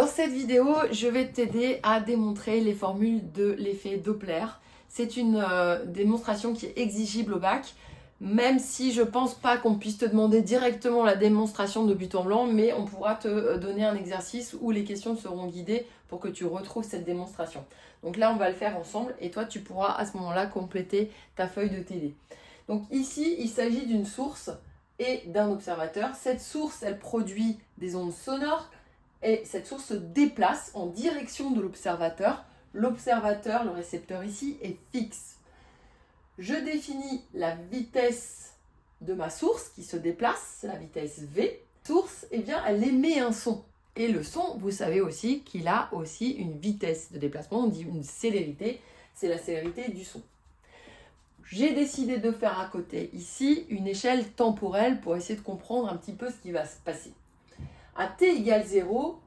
Dans cette vidéo, je vais t'aider à démontrer les formules de l'effet Doppler. C'est une démonstration qui est exigible au bac, même si je pense pas qu'on puisse te demander directement la démonstration de but en blanc, mais on pourra te donner un exercice où les questions seront guidées pour que tu retrouves cette démonstration. Donc là, on va le faire ensemble et toi, tu pourras à ce moment-là compléter ta feuille de TD. Donc ici, il s'agit d'une source et d'un observateur. Cette source, elle produit des ondes sonores. Et cette source se déplace en direction de l'observateur. L'observateur, le récepteur ici, est fixe. Je définis la vitesse de ma source qui se déplace, c'est la vitesse V. Source, eh bien, elle émet un son. Et le son, vous savez aussi qu'il a aussi une vitesse de déplacement, on dit une célérité, c'est la célérité du son. J'ai décidé de faire à côté ici une échelle temporelle pour essayer de comprendre un petit peu ce qui va se passer. À t égale 0,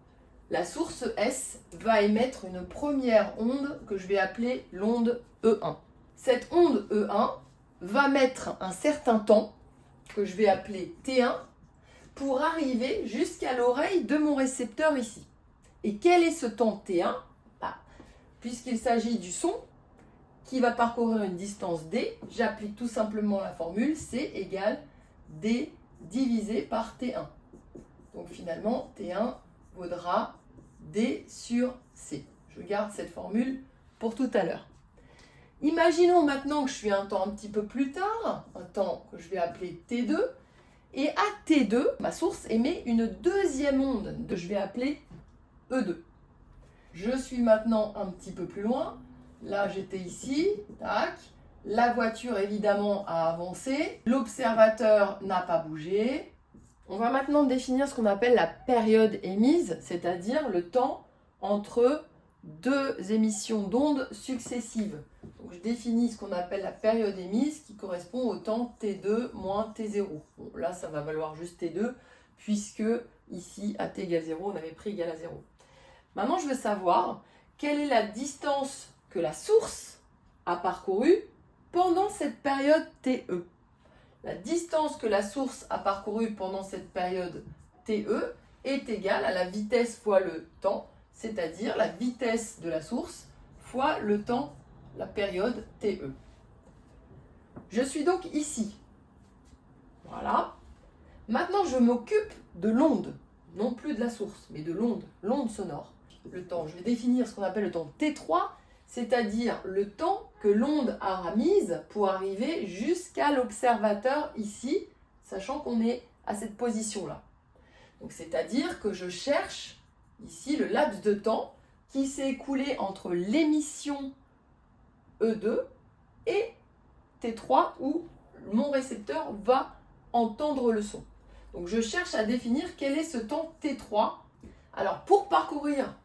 la source S va émettre une première onde que je vais appeler l'onde E1. Cette onde E1 va mettre un certain temps, que je vais appeler T1, pour arriver jusqu'à l'oreille de mon récepteur ici. Et quel est ce temps T1 ? Puisqu'il s'agit du son qui va parcourir une distance D, j'applique tout simplement la formule C égale D divisé par T1. Donc finalement, T1 vaudra D sur C. Je garde cette formule pour tout à l'heure. Imaginons maintenant que je suis un temps un petit peu plus tard, un temps que je vais appeler T2, et à T2, ma source émet une deuxième onde que je vais appeler E2. Je suis maintenant un petit peu plus loin. Là, j'étais ici, tac. La voiture, évidemment, a avancé. L'observateur n'a pas bougé. On va maintenant définir ce qu'on appelle la période émise, c'est-à-dire le temps entre deux émissions d'ondes successives. Donc je définis ce qu'on appelle la période émise qui correspond au temps T2 moins T0. Bon, là, ça va valoir juste T2 puisque ici, à T égale 0, on avait pris égal à 0. Maintenant, je veux savoir quelle est la distance que la source a parcourue pendant cette période TE. La distance que la source a parcourue pendant cette période TE est égale à la vitesse fois le temps, c'est-à-dire la vitesse de la source fois le temps, la période TE. Je suis donc ici. Voilà. Maintenant, je m'occupe de l'onde, non plus de la source, mais de l'onde sonore. Le temps, je vais définir ce qu'on appelle le temps T3, c'est-à-dire le temps que l'onde aura mise pour arriver jusqu'à l'observateur ici, sachant qu'on est à cette position-là. Donc, c'est-à-dire que je cherche ici le laps de temps qui s'est écoulé entre l'émission E2 et T3 où mon récepteur va entendre le son. Donc, je cherche à définir quel est ce temps T3. Alors, pour parcourir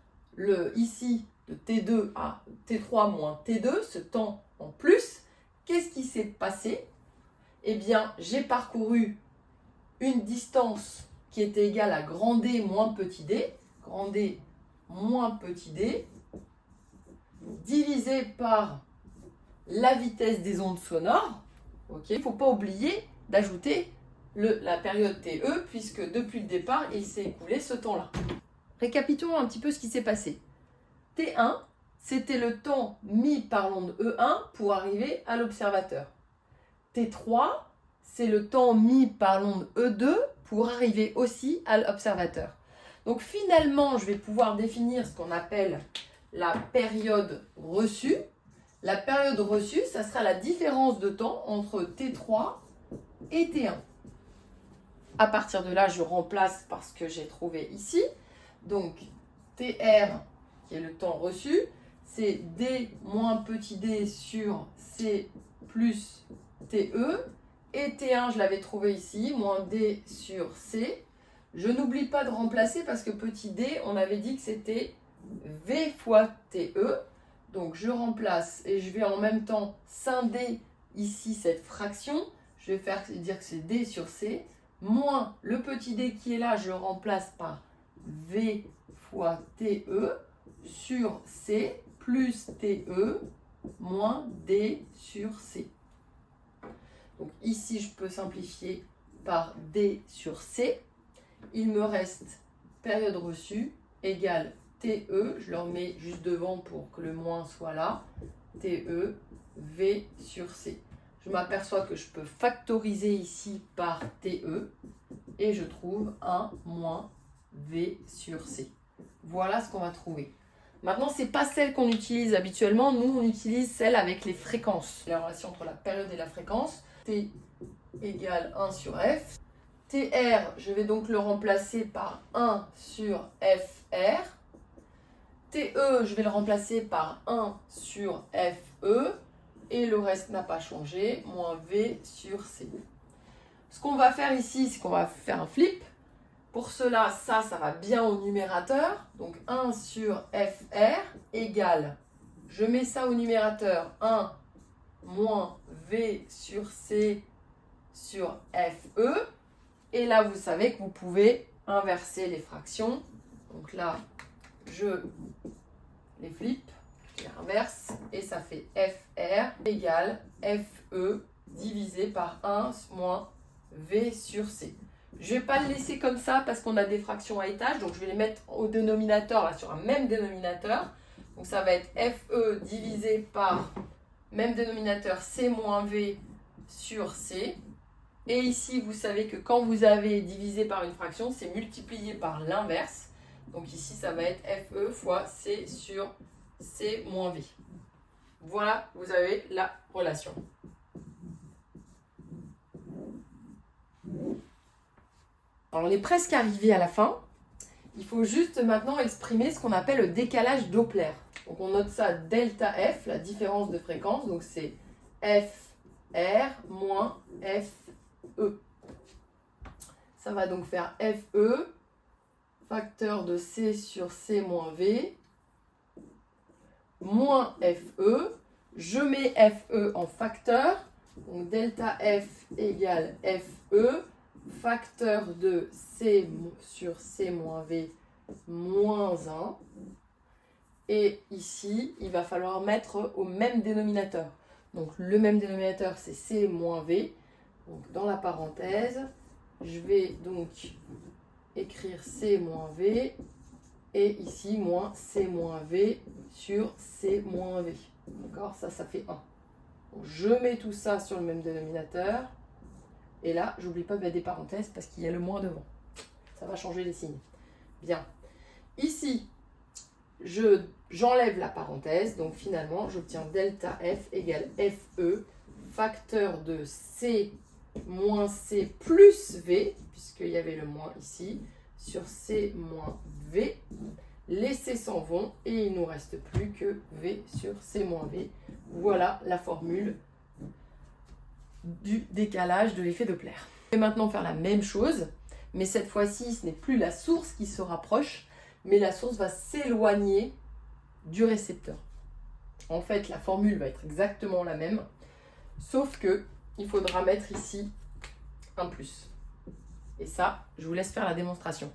ici de T2 à T3 moins T2, ce temps en plus, qu'est-ce qui s'est passé ? Eh bien, j'ai parcouru une distance qui était égale à grand D moins petit d, grand D moins petit d, divisé par la vitesse des ondes sonores. Okay. Il ne faut pas oublier d'ajouter la période TE, puisque depuis le départ, il s'est écoulé ce temps-là. Récapitulons un petit peu ce qui s'est passé. T1, c'était le temps mis par l'onde E1 pour arriver à l'observateur. T3, c'est le temps mis par l'onde E2 pour arriver aussi à l'observateur. Donc finalement, je vais pouvoir définir ce qu'on appelle la période reçue. La période reçue, ça sera la différence de temps entre T3 et T1. À partir de là, je remplace par ce que j'ai trouvé ici. Donc, TR, qui est le temps reçu, c'est D moins petit d sur C plus TE. Et T1, je l'avais trouvé ici, moins D sur C. Je n'oublie pas de remplacer parce que petit d, on avait dit que c'était V fois TE. Donc, je remplace et je vais en même temps scinder ici cette fraction. Je vais dire que c'est D sur C, moins le petit d qui est là, je le remplace par V fois TE sur C plus TE moins D sur C. Donc ici, je peux simplifier par D sur C. Il me reste période reçue égale TE, je le remets juste devant pour que le moins soit là, TE, V sur C. Je m'aperçois que je peux factoriser ici par TE et je trouve 1 moins V sur C. Voilà ce qu'on va trouver. Maintenant, ce n'est pas celle qu'on utilise habituellement. Nous, on utilise celle avec les fréquences. La relation entre la période et la fréquence. T égale 1 sur F. TR, je vais donc le remplacer par 1 sur FR. TE, je vais le remplacer par 1 sur FE. Et le reste n'a pas changé, moins V sur C. Ce qu'on va faire ici, c'est qu'on va faire un flip. Pour cela, ça va bien au numérateur. Donc 1 sur FR égale, je mets ça au numérateur, 1 moins V sur C sur FE. Et là, vous savez que vous pouvez inverser les fractions. Donc là, je les flippe, je les inverse, et ça fait FR égale FE divisé par 1 moins V sur C. Je ne vais pas le laisser comme ça parce qu'on a des fractions à étage, donc je vais les mettre au dénominateur, là, sur un même dénominateur. Donc ça va être FE divisé par même dénominateur C moins V sur C. Et ici, vous savez que quand vous avez divisé par une fraction, c'est multiplié par l'inverse. Donc ici, ça va être FE fois C sur C moins V. Voilà, vous avez la relation. Alors, on est presque arrivé à la fin. Il faut juste maintenant exprimer ce qu'on appelle le décalage Doppler. Donc, on note ça delta F, la différence de fréquence. Donc, c'est FR moins FE. Ça va donc faire FE, facteur de C sur C moins V, moins FE. Je mets FE en facteur. Donc, delta F égale FE. Facteur de C sur C moins V moins 1. Et ici, il va falloir mettre au même dénominateur. Donc le même dénominateur, c'est C moins V. Donc dans la parenthèse, je vais donc écrire C moins V. Et ici, moins C moins V sur C moins V. D'accord? Ça fait 1. Donc, je mets tout ça sur le même dénominateur. Et là, j'oublie pas de mettre des parenthèses parce qu'il y a le moins devant. Ça va changer les signes. Bien. Ici, j'enlève la parenthèse. Donc finalement, j'obtiens delta F égale FE, facteur de C moins C plus V, puisqu'il y avait le moins ici, sur C moins V. Les C s'en vont et il ne nous reste plus que V sur C moins V. Voilà la formule du décalage de l'effet Doppler. Je vais maintenant faire la même chose, mais cette fois-ci, ce n'est plus la source qui se rapproche, mais la source va s'éloigner du récepteur. En fait, la formule va être exactement la même, sauf que il faudra mettre ici un plus. Et ça, je vous laisse faire la démonstration.